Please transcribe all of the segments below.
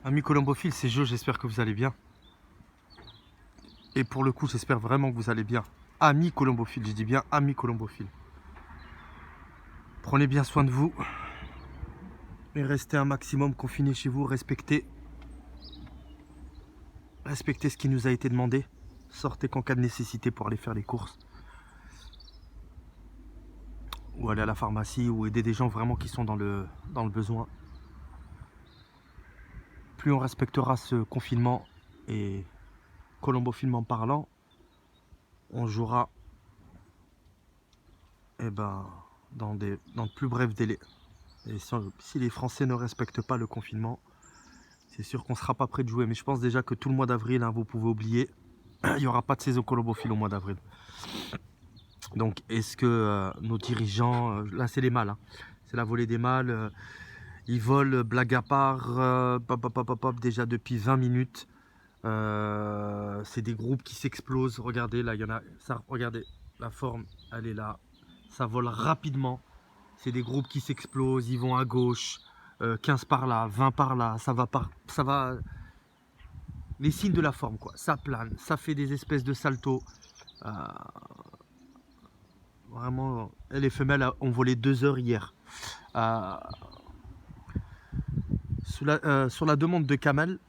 Amis colombophiles, c'est Jo, j'espère que vous allez bien. Et pour le coup, j'espère vraiment que vous allez bien. Amis colombophiles, je dis bien amis colombophiles. Prenez bien soin de vous. Et restez un maximum confinés chez vous. Respectez ce qui nous a été demandé. Sortez qu'en cas de nécessité pour aller faire les courses. Ou aller à la pharmacie ou aider des gens vraiment qui sont dans le besoin. Plus on respectera ce confinement et colombophilement parlant, on jouera dans de plus brefs délais. Et si les Français ne respectent pas le confinement, c'est sûr qu'on ne sera pas prêt de jouer. Mais je pense déjà que tout le mois d'avril, vous pouvez oublier, il n'y aura pas de saison colombophile au mois d'avril. Donc est-ce que nos dirigeants, là c'est les mâles, c'est la volée des mâles, ils volent, blague à part, déjà depuis 20 minutes. C'est des groupes qui s'explosent. Regardez, là, il y en a. Ça, regardez, la forme, elle est là. Ça vole rapidement. C'est des groupes qui s'explosent. Ils vont à gauche, 15 par là, 20 par là. Ça va. Les signes de la forme, quoi. Ça plane, ça fait des espèces de saltos. Vraiment, les femelles ont volé 2 heures hier. Sur la demande de Kamal,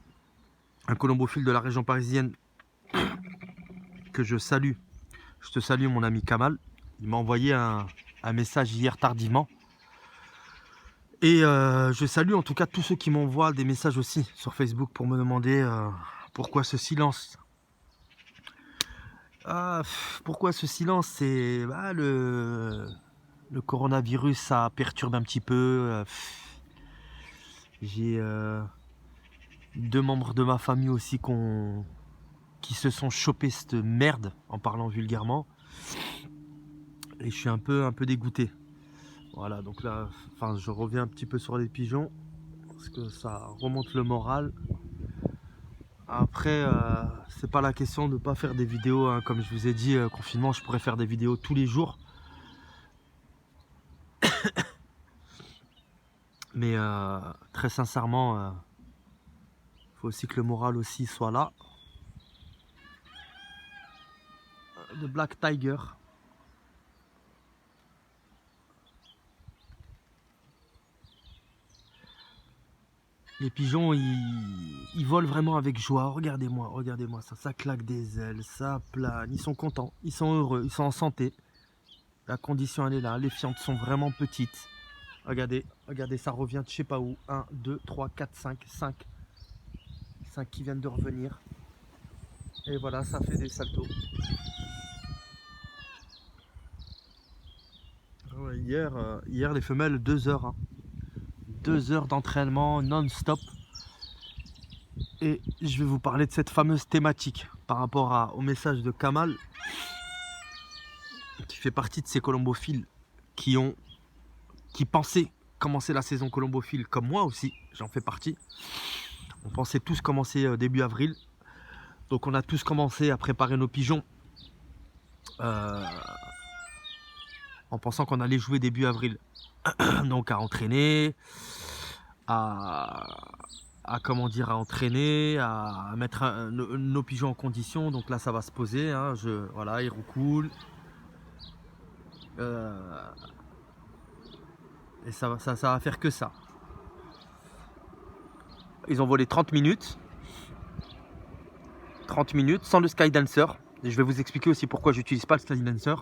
un colombophile de la région parisienne que je salue. Je te salue mon ami Kamal. Il m'a envoyé un message hier tardivement. Et je salue en tout cas tous ceux qui m'envoient des messages aussi sur Facebook pour me demander pourquoi ce silence. Pourquoi ce silence? C'est le coronavirus, ça perturbe un petit peu. J'ai 2 membres de ma famille aussi qui se sont chopés cette merde, en parlant vulgairement. Et je suis un peu dégoûté. Voilà, donc là, je reviens un petit peu sur les pigeons, parce que ça remonte le moral. Après, c'est pas la question de ne pas faire des vidéos, comme je vous ai dit, confinement, je pourrais faire des vidéos tous les jours. Mais très sincèrement, il faut aussi que le moral aussi soit là. The Black Tiger. Les pigeons, ils volent vraiment avec joie. Regardez-moi ça. Ça claque des ailes, ça plane. Ils sont contents, ils sont heureux, ils sont en santé. La condition, elle est là. Les fientes sont vraiment petites. Regardez, ça revient de je sais pas où. 1, 2, 3, 4, 5, 5. 5 qui viennent de revenir. Et voilà, ça fait des saltos. Ouais, hier, les femelles, 2 heures. 2 heures d'entraînement non-stop. Et je vais vous parler de cette fameuse thématique par rapport au message de Kamal, qui fait partie de ces colombophiles qui pensaient commencer la saison colombophile comme moi aussi, j'en fais partie. On pensait tous commencer début avril. Donc on a tous commencé à préparer nos pigeons en pensant qu'on allait jouer début avril. Donc à entraîner, à mettre nos pigeons en condition. Donc là ça va se poser, voilà, ils roucoulent. Et ça va faire que ça. Ils ont volé 30 minutes. 30 minutes sans le Skydancer. Et je vais vous expliquer aussi pourquoi j'utilise pas le Skydancer.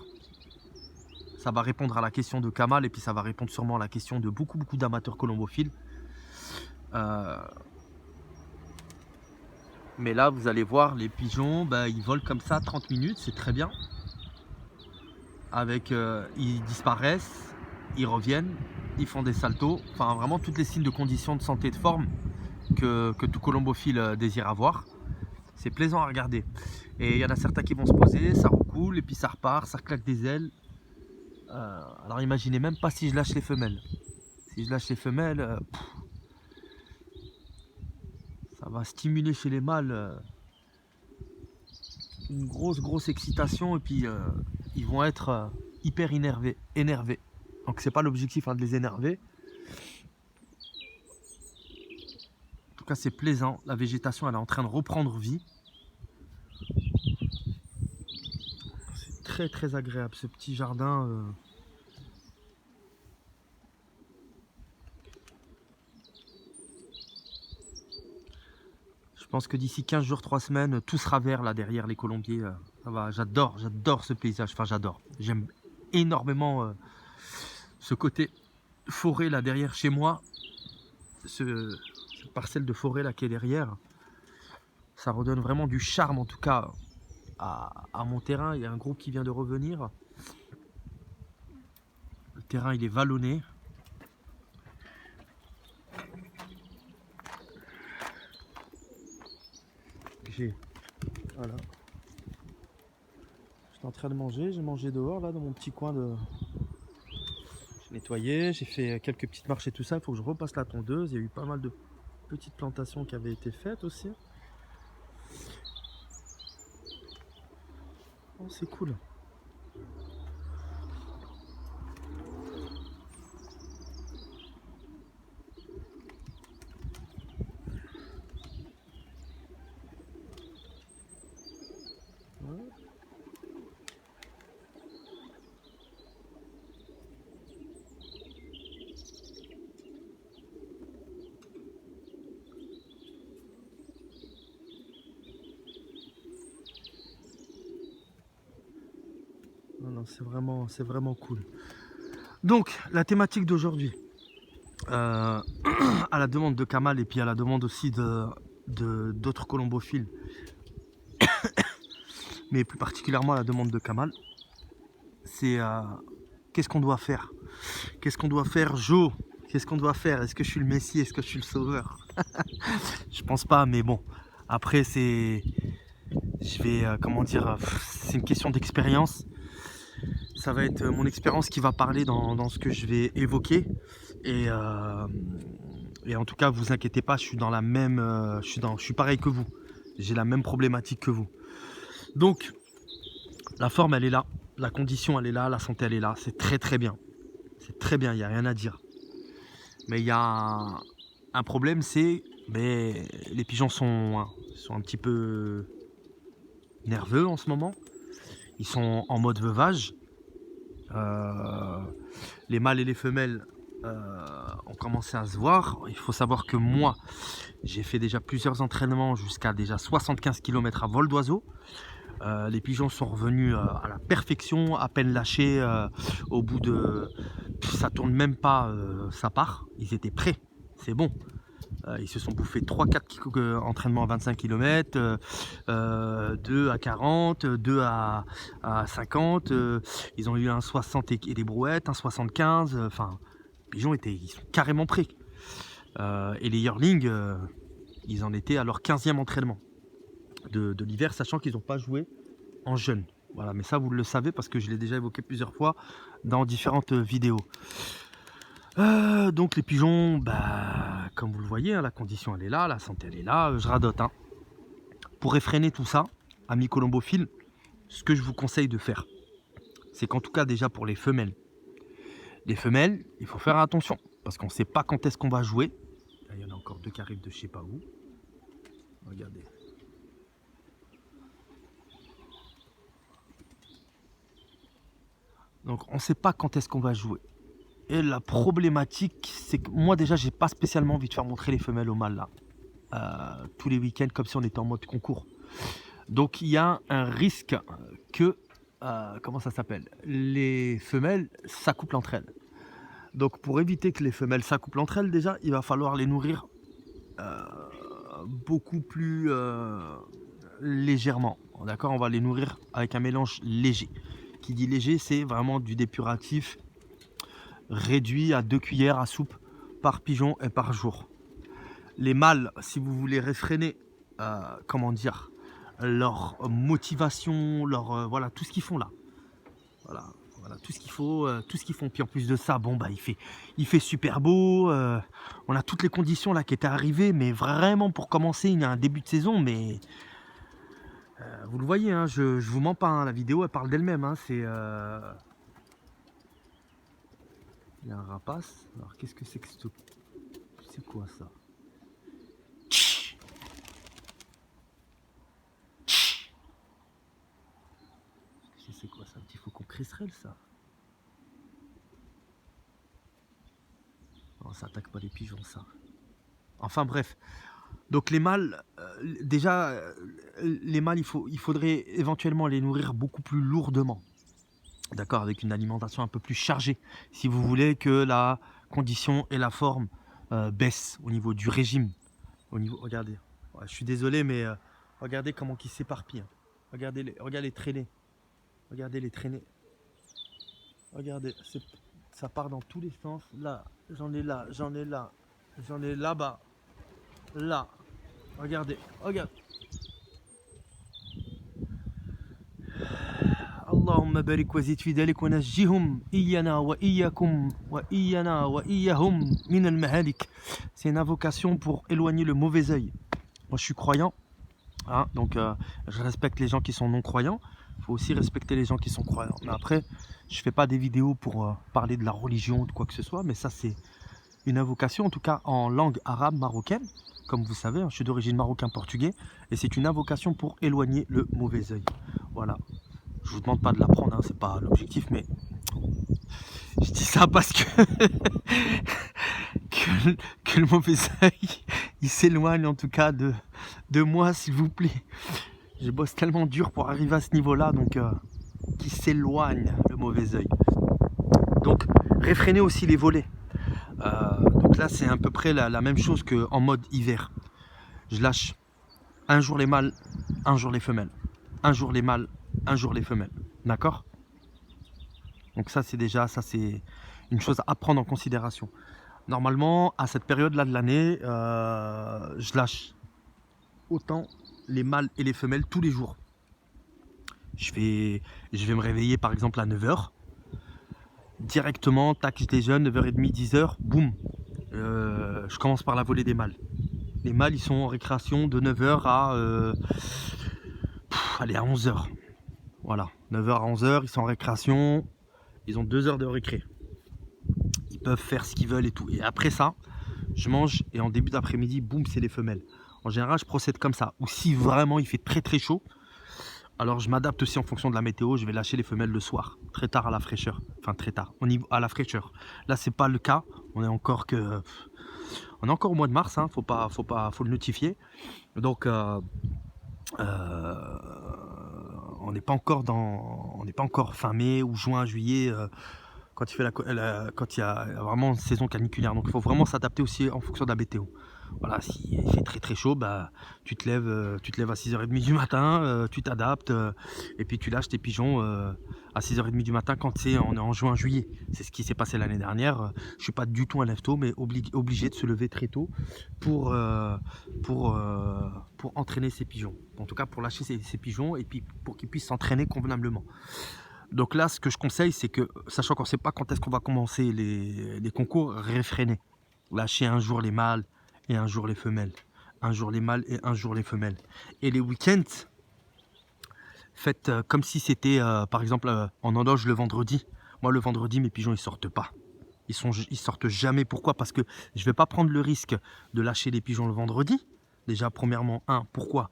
Ça va répondre à la question de Kamal et puis ça va répondre sûrement à la question de beaucoup d'amateurs colombophiles. Mais là, vous allez voir, les pigeons, ils volent comme ça 30 minutes, c'est très bien. Ils disparaissent, ils reviennent, ils font des saltos. Enfin, vraiment, toutes les signes de conditions de santé et de forme que tout colombophile désire avoir. C'est plaisant à regarder. Et il y en a certains qui vont se poser, ça recoule, et puis ça repart, ça claque des ailes. Alors imaginez même pas si je lâche les femelles. Si je lâche les femelles, ça va stimuler chez les mâles une grosse excitation, et puis ils vont être hyper énervés. Donc c'est pas l'objectif de les énerver. tout cas, c'est plaisant. La végétation, elle est en train de reprendre vie. C'est très, très agréable, ce petit jardin. Je pense que d'ici 15 jours, 3 semaines, tout sera vert là derrière les colombiers. Ça va, j'adore ce paysage. Enfin, j'adore. J'aime énormément ce côté forêt là derrière chez moi. Cette parcelle de forêt là qui est derrière. Ça redonne vraiment du charme en tout cas à mon terrain. Il y a un groupe qui vient de revenir. Le terrain il est vallonné. Voilà. J'étais en train de manger, j'ai mangé dehors là dans mon petit coin de. J'ai nettoyé, j'ai fait quelques petites marches et tout ça. Il faut que je repasse la tondeuse. Il y a eu pas mal de petites plantations qui avaient été faites aussi. Oh, c'est cool. Ouais. Non, non, c'est vraiment cool. Donc, la thématique d'aujourd'hui, à la demande de Kamal et puis à la demande aussi d'autres colombophiles, mais plus particulièrement à la demande de Kamal, c'est qu'est-ce qu'on doit faire? Qu'est-ce qu'on doit faire, Joe? Qu'est-ce qu'on doit faire? Est-ce que je suis le Messie? Est-ce que je suis le sauveur? Je pense pas, mais bon. Après, je vais, comment dire, c'est une question d'expérience. Ça va être mon expérience qui va parler dans ce que je vais évoquer. Et en tout cas, vous inquiétez pas, je suis dans la même, je suis pareil que vous. J'ai la même problématique que vous. Donc, la forme, elle est là. La condition, elle est là. La santé, elle est là. C'est très, très bien. C'est très bien, il n'y a rien à dire. Mais il y a un problème, c'est mais les pigeons sont un petit peu nerveux en ce moment. Ils sont en mode veuvage. Les mâles et les femelles ont commencé à se voir. Il faut savoir que moi, j'ai fait déjà plusieurs entraînements jusqu'à déjà 75 km à vol d'oiseau. Les pigeons sont revenus à la perfection, à peine lâchés. Au bout de... ça tourne même pas, ça part. Ils étaient prêts, c'est bon. Ils se sont bouffés 3-4 entraînements à 25 km, 2 à 40, 2 à 50. Ils ont eu un 60 et des brouettes, un 75. Enfin, les pigeons ils sont carrément prêts. Et les yearlings, ils en étaient à leur 15e entraînement de l'hiver, sachant qu'ils n'ont pas joué en jeune. Voilà, mais ça vous le savez parce que je l'ai déjà évoqué plusieurs fois dans différentes vidéos. Donc les pigeons, bah, comme vous le voyez, hein, la condition elle est là, la santé elle est là, je radote. Hein. Pour réfréner tout ça, amis colombophiles, ce que je vous conseille de faire, c'est qu'en tout cas déjà pour les femelles, il faut faire attention parce qu'on ne sait pas quand est-ce qu'on va jouer. Là, il y en a encore 2 qui arrivent de je sais pas où. Regardez. Donc on ne sait pas quand est-ce qu'on va jouer. Et la problématique, c'est que moi déjà, j'ai pas spécialement envie de faire montrer les femelles au mâles là. Tous les week-ends comme si on était en mode concours. Donc il y a un risque que, comment ça s'appelle, les femelles s'accouplent entre elles. Donc pour éviter que les femelles s'accouplent entre elles, déjà, il va falloir les nourrir beaucoup plus légèrement. D'accord, on va les nourrir avec un mélange léger. Qui dit léger, c'est vraiment du dépuratif réduit à 2 cuillères à soupe par pigeon et par jour. Les mâles, si vous voulez réfréner, comment dire, leur motivation, leur voilà, tout ce qu'ils font là. Voilà tout ce qu'il faut, tout ce qu'ils font. Puis en plus de ça, bon bah il fait super beau. On a toutes les conditions là qui étaient arrivées, mais vraiment pour commencer, il y a un début de saison, mais vous le voyez, hein, je vous mens pas, hein, la vidéo elle parle d'elle-même. Hein, c'est il y a un rapace. Alors qu'est-ce que c'est que c'est quoi ça? c'est quoi ça? Un petit faucon crisserelle, ça? Non, ça attaque pas les pigeons, ça. Enfin bref. Donc les mâles, déjà, les mâles, il faudrait éventuellement les nourrir beaucoup plus lourdement. D'accord, avec une alimentation un peu plus chargée. Si vous voulez que la condition et la forme baissent au niveau du régime. Regardez, ouais, je suis désolé, mais regardez comment ils s'éparpillent. Regardez les traînées. Regardez les traînées. Regardez, ça part dans tous les sens. Là, j'en ai là, j'en ai là, j'en ai là-bas, là. Regardez, regarde. Allahumma barik wa zid fi dalik wa najjihum iyana wa iyyakum wa iyana wa iyyahum min al-mahalik. C'est une invocation pour éloigner le mauvais œil. Moi, je suis croyant, hein, donc je respecte les gens qui sont non croyants. Il faut aussi respecter les gens qui sont croyants. Mais après, je fais pas des vidéos pour parler de la religion ou de quoi que ce soit, mais ça c'est une invocation, en tout cas en langue arabe marocaine. Comme vous savez, hein, je suis d'origine marocain-portugais, et c'est une invocation pour éloigner le mauvais œil. Voilà. Je vous demande pas de l'apprendre, hein, c'est pas l'objectif, mais je dis ça parce que que le mauvais œil, il s'éloigne en tout cas de moi, s'il vous plaît. Je bosse tellement dur pour arriver à ce niveau-là, donc qu'il s'éloigne le mauvais œil. Donc réfréner aussi les volets. Donc là, c'est à peu près la même chose qu'en mode hiver. Je lâche un jour les mâles, un jour les femelles. Un jour les mâles, un jour les femelles. D'accord? Donc ça, c'est une chose à prendre en considération. Normalement, à cette période-là de l'année, je lâche autant les mâles et les femelles tous les jours. Je vais me réveiller par exemple à 9 h. Directement, tac, je déjeune, 9h30, 10 h, boum. Je commence par la volée des mâles. Les mâles, ils sont en récréation de 9 h à, à 11 h. Voilà, 9 h à 11 h, ils sont en récréation. Ils ont 2 heures de récré. Ils peuvent faire ce qu'ils veulent et tout. Et après ça, je mange et en début d'après-midi, boum, c'est les femelles. En général, je procède comme ça. Ou si vraiment il fait très très chaud, alors je m'adapte aussi en fonction de la météo. Je vais lâcher les femelles le soir, très tard à la fraîcheur. Enfin très tard, à la fraîcheur. Là, c'est pas le cas. On est encore au mois de mars. Hein. Faut le notifier. Donc on n'est pas encore fin mai ou juin, juillet. Quand il y a vraiment une saison caniculaire. Donc il faut vraiment s'adapter aussi en fonction de la météo. Voilà, s'il fait très très chaud, bah, tu te lèves à 6h30 du matin, tu t'adaptes et puis tu lâches tes pigeons à 6h30 du matin quand on est en juin, juillet. C'est ce qui s'est passé l'année dernière. Je ne suis pas du tout un lève-tôt, mais obligé de se lever très tôt pour entraîner ces pigeons. En tout cas, pour lâcher ces pigeons et puis pour qu'ils puissent s'entraîner convenablement. Donc là, ce que je conseille, c'est que, sachant qu'on ne sait pas quand est-ce qu'on va commencer les concours, réfréner. Lâcher un jour les mâles et un jour les femelles. Un jour les mâles et un jour les femelles. Et les week-ends, faites comme si c'était, par exemple, on enloge le vendredi. Moi, le vendredi, mes pigeons, ils sortent pas. Ils sortent jamais. Pourquoi? Parce que je ne vais pas prendre le risque de lâcher les pigeons le vendredi. Déjà, premièrement, pourquoi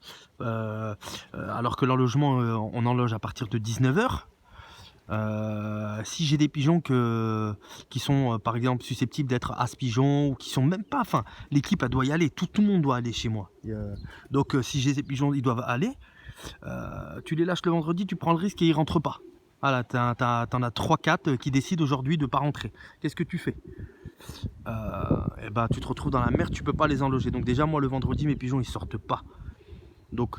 alors que l'enlogement, on enloge à partir de 19 h. Si j'ai des pigeons qui sont par exemple susceptibles d'être as-pigeons ou qui sont même pas, enfin l'équipe elle doit y aller, tout le monde doit aller chez moi. Donc si j'ai des pigeons, ils doivent aller. Tu les lâches le vendredi, tu prends le risque et ils rentrent pas. Voilà, t'en as 3-4 qui décident aujourd'hui de pas rentrer. Qu'est-ce que tu fais? Tu te retrouves dans la merde, tu peux pas les enloger. Donc déjà moi le vendredi mes pigeons ils sortent pas. Donc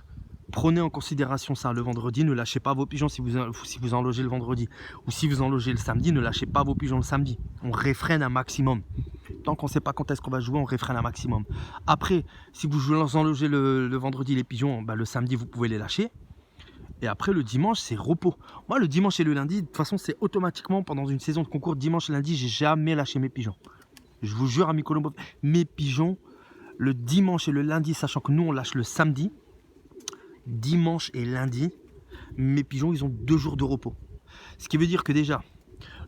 prenez en considération ça le vendredi, ne lâchez pas vos pigeons si vous enlogez le vendredi. Ou si vous enlogez le samedi, ne lâchez pas vos pigeons le samedi. On réfrène un maximum. Tant qu'on ne sait pas quand est-ce qu'on va jouer, on réfrène un maximum. Après, si vous enlogez le vendredi les pigeons, le samedi vous pouvez les lâcher. Et après le dimanche c'est repos. Moi le dimanche et le lundi, de toute façon c'est automatiquement pendant une saison de concours, dimanche et lundi, j'ai jamais lâché mes pigeons. Je vous jure amis Colombo, mes pigeons, le dimanche et le lundi, sachant que nous on lâche le samedi, dimanche et lundi, mes pigeons ils ont 2 jours de repos. Ce qui veut dire que déjà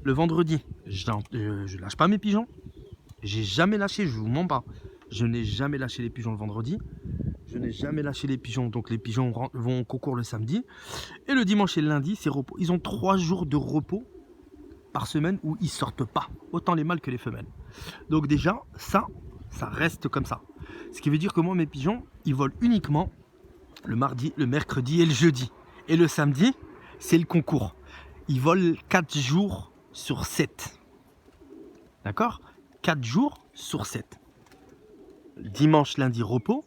le vendredi je lâche pas mes pigeons. J'ai jamais lâché, je vous mens pas. Je n'ai jamais lâché les pigeons le vendredi. Je n'ai jamais lâché les pigeons. Donc les pigeons vont au concours le samedi. Et le dimanche et le lundi, c'est repos. Ils ont 3 jours de repos par semaine où ils sortent pas. Autant les mâles que les femelles. Donc déjà, ça reste comme ça. Ce qui veut dire que moi, mes pigeons, ils volent uniquement le mardi, le mercredi et le jeudi. Et le samedi, c'est le concours. Ils volent 4 jours sur 7. D'accord? 4 jours sur 7. Dimanche, lundi, repos.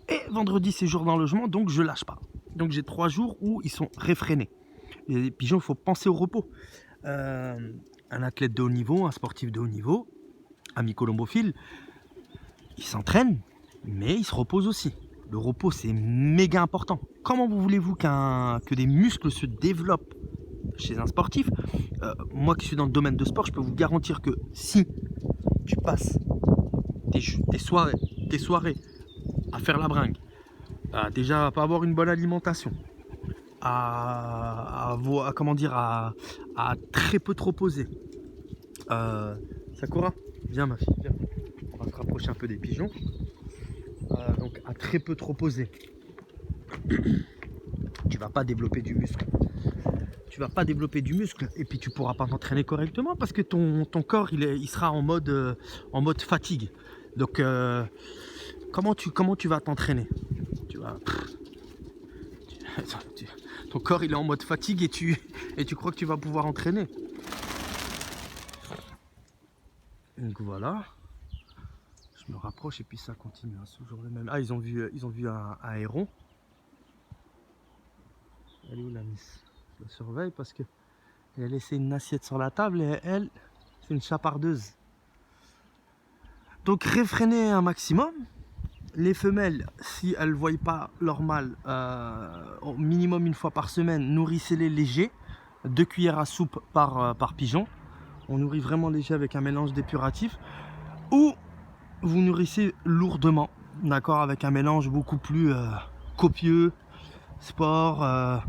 Et vendredi, c'est jour dans le logement, donc je lâche pas. Donc j'ai 3 jours où ils sont réfrénés. Et les pigeons, il faut penser au repos. Un athlète de haut niveau, un sportif de haut niveau, un mycolombophile, il s'entraîne, mais il se repose aussi. Le repos, c'est méga important. Comment voulez-vous que des muscles se développent chez un sportif? Moi qui suis dans le domaine de sport, je peux vous garantir que si tu passes tes soirées à faire la bringue, déjà à pas avoir une bonne alimentation, à très peu te reposer. Sakura, viens ma fille, viens. On va se rapprocher un peu des pigeons. Donc à très peu te reposer, tu vas pas développer du muscle. Tu vas pas développer du muscle et puis tu pourras pas t'entraîner correctement parce que ton corps il sera en mode fatigue. Donc comment tu vas t'entraîner? Ton corps il est en mode fatigue et tu crois que tu vas pouvoir entraîner. Donc voilà. Je me rapproche et puis ça continue, hein, c'est toujours le même. Ah, ils ont vu un héron. Elle est où la miss? Je la surveille parce que elle a laissé une assiette sur la table et elle, c'est une chapardeuse. Donc réfréner un maximum. Les femelles, si elles ne voient pas leur mâle au minimum une fois par semaine, nourrissez-les légers. 2 cuillères à soupe par pigeon. On nourrit vraiment léger avec un mélange dépuratif. Ou vous nourrissez lourdement, d'accord, avec un mélange beaucoup plus copieux, sport,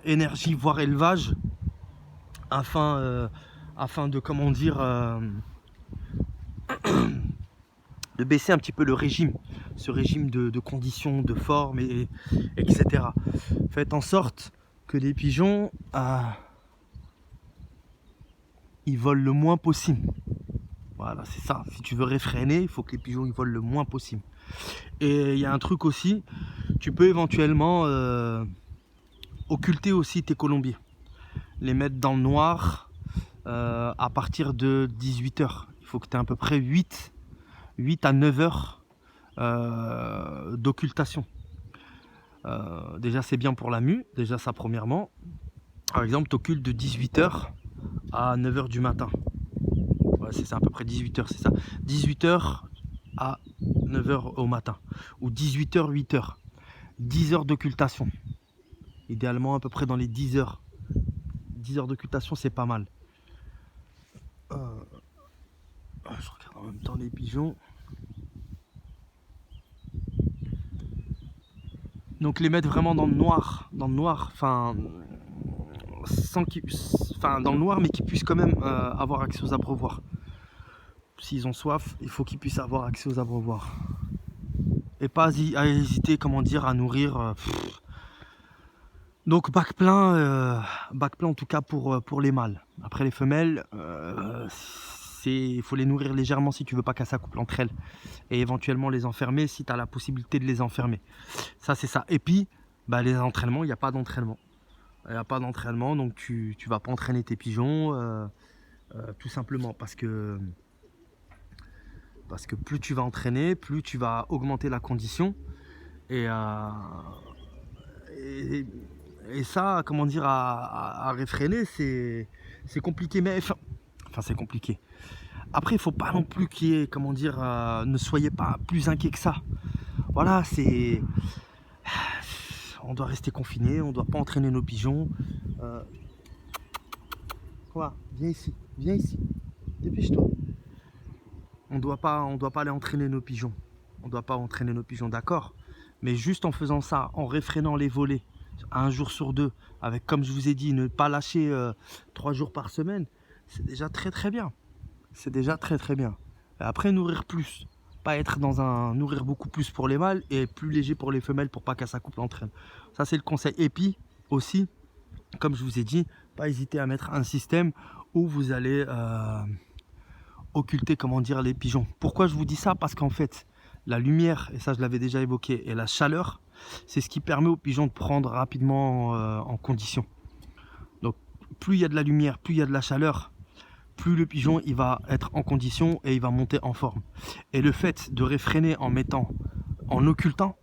énergie, voire élevage, afin de, de baisser un petit peu le régime, ce régime de conditions, de forme, etc. Faites en sorte que les pigeons, ils volent le moins possible. Voilà, c'est ça. Si tu veux réfréner, il faut que les pigeons ils volent le moins possible. Et il y a un truc aussi, tu peux éventuellement occulter aussi tes colombiers. Les mettre dans le noir à partir de 18 h. Il faut que tu aies à peu près 8 à 9 heures d'occultation. Déjà, c'est bien pour la mue. Déjà, ça, premièrement. Par exemple, tu occultes de 18 h à 9 h du matin. Ouais, c'est ça, à peu près 18 h, c'est ça. 18 h à 9 h au matin. Ou 18 h, 8 h. 10 heures d'occultation. Idéalement, à peu près dans les 10 heures. 10 heures d'occultation, c'est pas mal. Je regarde en même temps les pigeons. Donc les mettre vraiment dans le noir, enfin dans le noir, mais qu'ils puissent quand même avoir accès aux abreuvoirs. S'ils ont soif, il faut qu'ils puissent avoir accès aux abreuvoirs. Et pas à hésiter, à nourrir. Donc bac plein en tout cas pour les mâles. Après les femelles, il faut les nourrir légèrement si tu veux pas qu'elles s'accouplent entre elles. Et éventuellement les enfermer si tu as la possibilité de les enfermer. Ça c'est ça. Et puis les entraînements, il n'y a pas d'entraînement. Il n'y a pas d'entraînement, donc tu vas pas entraîner tes pigeons tout simplement parce que plus tu vas entraîner, plus tu vas augmenter la condition et ça, à réfréner, c'est compliqué, mais enfin c'est compliqué. Après, il faut pas non plus qu'il y ait, ne soyez pas plus inquiet que ça. Voilà, on doit rester confiné, on doit pas entraîner nos pigeons. Quoi? Viens ici, dépêche-toi. On doit pas aller entraîner nos pigeons. On doit pas entraîner nos pigeons, d'accord. Mais juste en faisant ça, en réfrénant les volets, un jour sur 2, avec, comme je vous ai dit, ne pas lâcher 3 jours par semaine, c'est déjà très très bien. C'est déjà très très bien. Et après, nourrir plus. pas être dans un nourrir beaucoup plus pour les mâles et plus léger pour les femelles pour pas qu'à sa couple entraîne. Ça c'est le conseil. Et puis aussi, comme je vous ai dit, pas hésiter à mettre un système où vous allez occulter, comment dire, les pigeons. Pourquoi je vous dis ça? Parce qu'en fait, la lumière, et ça je l'avais déjà évoqué, et la chaleur, c'est ce qui permet aux pigeons de prendre rapidement en condition. Donc plus il y a de la lumière, plus il y a de la chaleur, plus le pigeon il va être en condition et il va monter en forme. Et le fait de réfréner en occultant,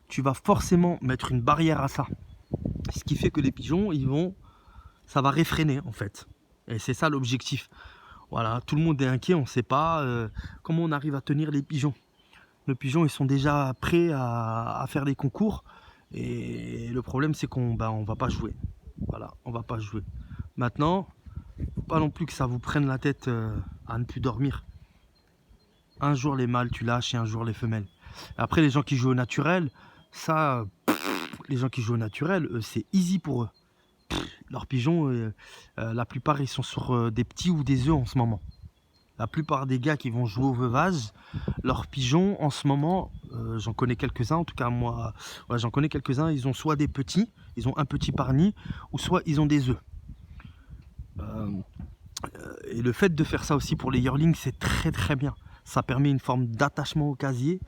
tu vas forcément mettre une barrière à ça. Ce qui fait que les pigeons, ça va réfréner en fait. Et c'est ça l'objectif. Voilà, tout le monde est inquiet, on ne sait pas comment on arrive à tenir les pigeons. Les pigeons, ils sont déjà prêts à faire les concours. Et le problème, c'est qu'on on va pas jouer. Voilà, on va pas jouer. Maintenant, faut pas non plus que ça vous prenne la tête à ne plus dormir. Un jour les mâles tu lâches et un jour les femelles. Après les gens qui jouent au naturel, ça, les gens qui jouent au naturel, c'est easy pour eux. Leurs pigeons, la plupart ils sont sur des petits ou des œufs en ce moment. La plupart des gars qui vont jouer au veuvage, leurs pigeons en ce moment, j'en connais quelques-uns, en tout cas moi, ouais, j'en connais quelques-uns, ils ont soit des petits, ils ont un petit par nid, ou soit ils ont des œufs. Et le fait de faire ça aussi pour les yearlings, c'est très très bien. Ça permet une forme d'attachement au casier.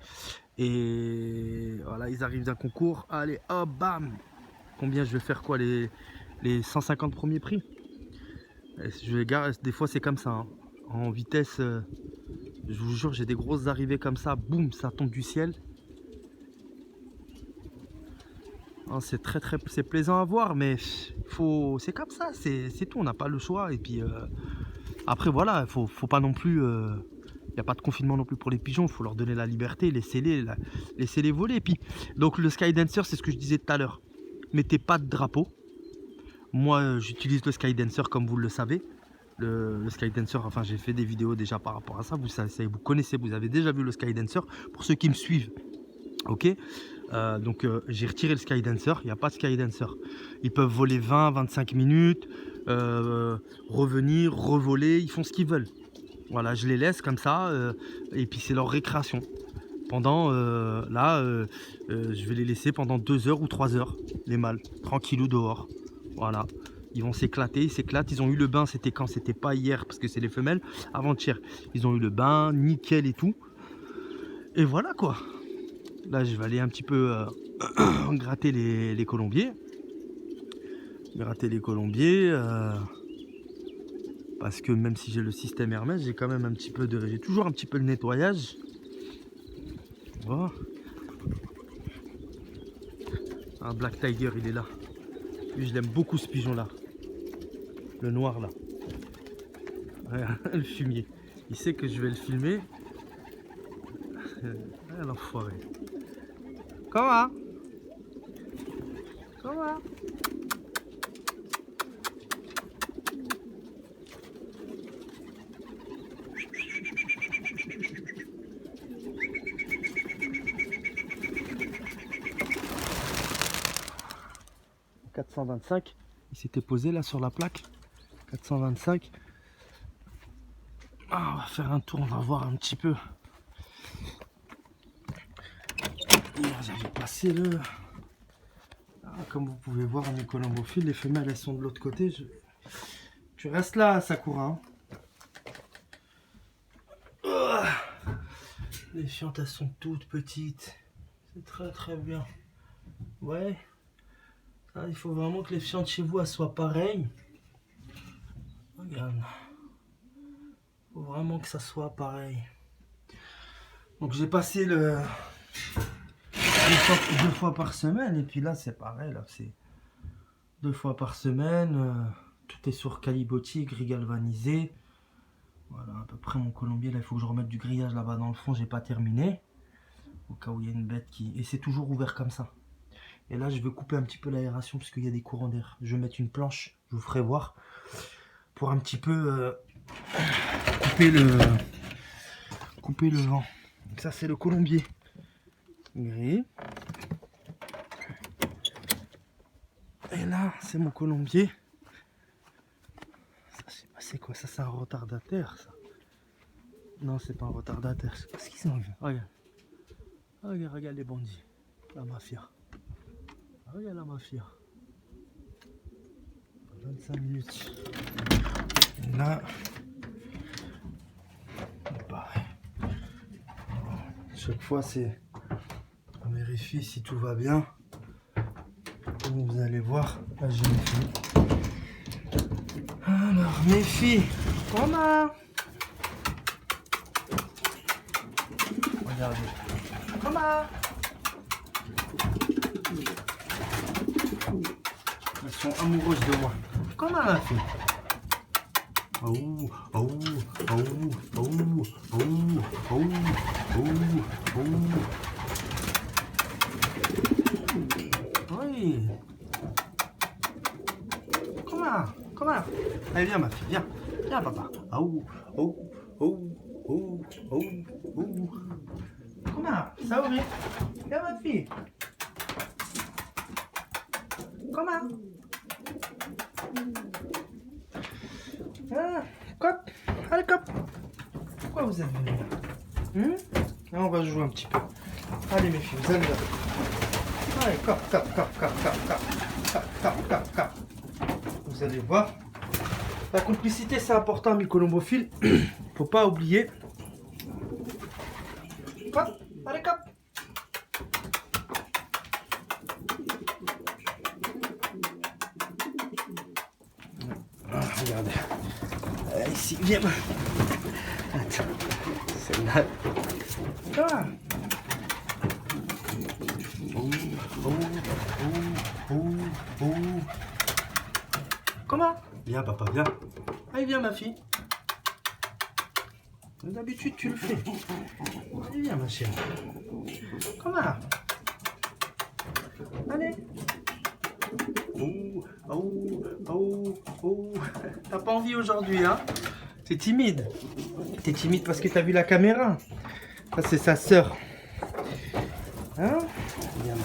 Et voilà, ils arrivent d'un concours. Allez, hop, bam! Combien je vais faire quoi, les 150 premiers prix? Je vais garer, des fois c'est comme ça. Hein. En vitesse, je vous jure, j'ai des grosses arrivées comme ça. Boum, ça tombe du ciel. Hein, c'est plaisant à voir, mais c'est comme ça, c'est tout. On n'a pas le choix. Et puis après, voilà, faut pas non plus. Il n'y a pas de confinement non plus pour les pigeons, il faut leur donner la liberté, laisser-les voler. Et puis, donc le Skydancer, c'est ce que je disais tout à l'heure. Mettez pas de drapeau. Moi, j'utilise le Skydancer comme vous le savez. Le Skydancer, enfin j'ai fait des vidéos déjà par rapport à ça. Vous connaissez, vous avez déjà vu le Skydancer. Pour ceux qui me suivent, ok. Donc j'ai retiré le Skydancer, il n'y a pas de Skydancer. Ils peuvent voler 20-25 minutes, revenir, revoler, ils font ce qu'ils veulent. Voilà, je les laisse comme ça, et puis c'est leur récréation. Pendant, je vais les laisser pendant 2 heures ou 3 heures, les mâles, tranquillou dehors. Voilà, ils vont s'éclater, ils s'éclatent. Ils ont eu le bain, c'était quand? C'était pas hier, parce que c'est les femelles, avant-hier. Ils ont eu le bain, nickel et tout. Et voilà quoi. Là, je vais aller un petit peu gratter les colombiers. Gratter les colombiers. Parce que même si j'ai le système Hermès, j'ai quand même un petit peu j'ai toujours un petit peu de nettoyage. Voilà. Un Black Tiger, il est là. Lui, je l'aime beaucoup ce pigeon là. Le noir là. Le fumier. Il sait que je vais le filmer. Ah, l'enfoiré. Comment? Comment? 425, il s'était posé là sur la plaque. 425. Ah, on va faire un tour, on va voir un petit peu. Hier j'avais passé le... Ah, comme vous pouvez voir mes colombophiles, les femelles elles sont de l'autre côté. Tu restes là Sakura. Hein. Les fientes elles sont toutes petites. C'est très très bien. Ouais. Ah, il faut vraiment que les fientes chez vous elles soient pareilles. Regarde. Il faut vraiment que ça soit pareil. Donc j'ai passé le 2 fois par semaine et puis là c'est pareil, là c'est 2 fois par semaine. Tout est sur calibotis, gris galvanisé. Voilà à peu près mon colombier. Là il faut que je remette du grillage là-bas dans le fond, j'ai pas terminé. Au cas où il y a une bête qui... Et c'est toujours ouvert comme ça. Et là je vais couper un petit peu l'aération parce qu'il y a des courants d'air. Je vais mettre une planche, je vous ferai voir. Pour un petit peu couper le vent. Donc ça c'est le colombier gris. Et là c'est mon colombier. Ça c'est quoi ça? C'est un retardataire ça. Non, c'est pas un retardataire. Je sais pas ce qu'ils ont vu. Regarde. Regarde, regarde les bandits. La mafia. Regarde la mafia. 25 minutes. Et là. Pareil. Chaque fois, c'est. On vérifie si tout va bien. Et vous allez voir. Là, j'ai mes filles. Alors, mes filles. Comment? Regardez. Comment? Elles sont amoureuses de moi. Comment la fille? Oh, oh, oh, oh, oh, oh, oh. Oui. Comment? Allez, viens ma fille, viens. Viens papa. Oh, oh, oh, oh, oh, oh. Comment? Ça ouvre? Viens ma fille. Comment? Ah, cop. Allez, cop. Pourquoi vous êtes venus là? Là, on va jouer un petit peu. Allez, mes filles, vous allez là. Allez, cop. Vous allez voir. La complicité, c'est important, mes colombophiles. Faut pas oublier. Cop. Allez, cop. Regardez. Ici, viens. Attends. Celle-là. Ah. Oh. Comment? Viens, papa, viens. Allez, viens, ma fille. D'habitude, tu le fais. Allez, viens, ma chérie. Comment? Allez. Oh. T'as pas envie aujourd'hui, hein? T'es timide. T'es timide parce que t'as vu la caméra. Ça, c'est sa sœur. Hein? Viens.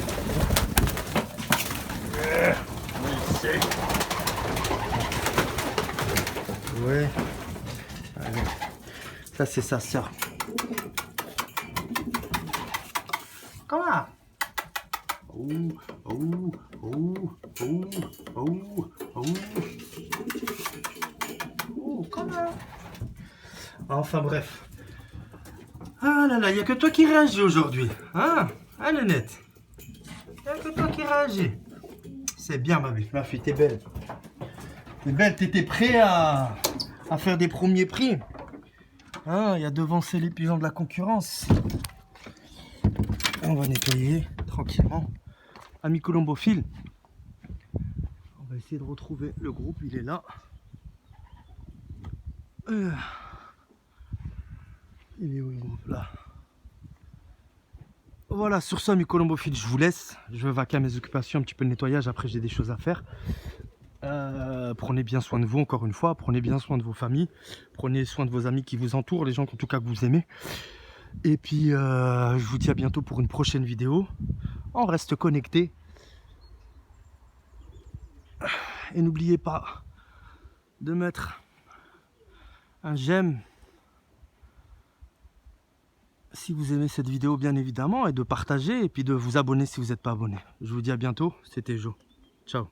Ouais. Allez. Ça, c'est sa sœur. Comment? Oh. Comment? Enfin bref. Ah là là, il n'y a que toi qui réagis aujourd'hui. Hein? Hein, Nénette? Il n'y a que toi qui réagis. C'est bien, ma fille, t'es belle. T'es belle, t'étais prêt à faire des premiers prix. Hein, il y a devancé les pigeons de la concurrence. On va nettoyer tranquillement. Amis colombophiles, on va essayer de retrouver le groupe, il est là. Il est où le groupe là? Voilà, sur ça, mes colombophiles, je vous laisse. Je vais vaquer à mes occupations, un petit peu de nettoyage. Après, j'ai des choses à faire. Prenez bien soin de vous, encore une fois. Prenez bien soin de vos familles. Prenez soin de vos amis qui vous entourent, les gens en tout cas que vous aimez. Et puis, je vous dis à bientôt pour une prochaine vidéo. On reste connecté. Et n'oubliez pas de mettre un j'aime si vous aimez cette vidéo, bien évidemment, et de partager et puis de vous abonner si vous n'êtes pas abonné. Je vous dis à bientôt, c'était Jo. Ciao.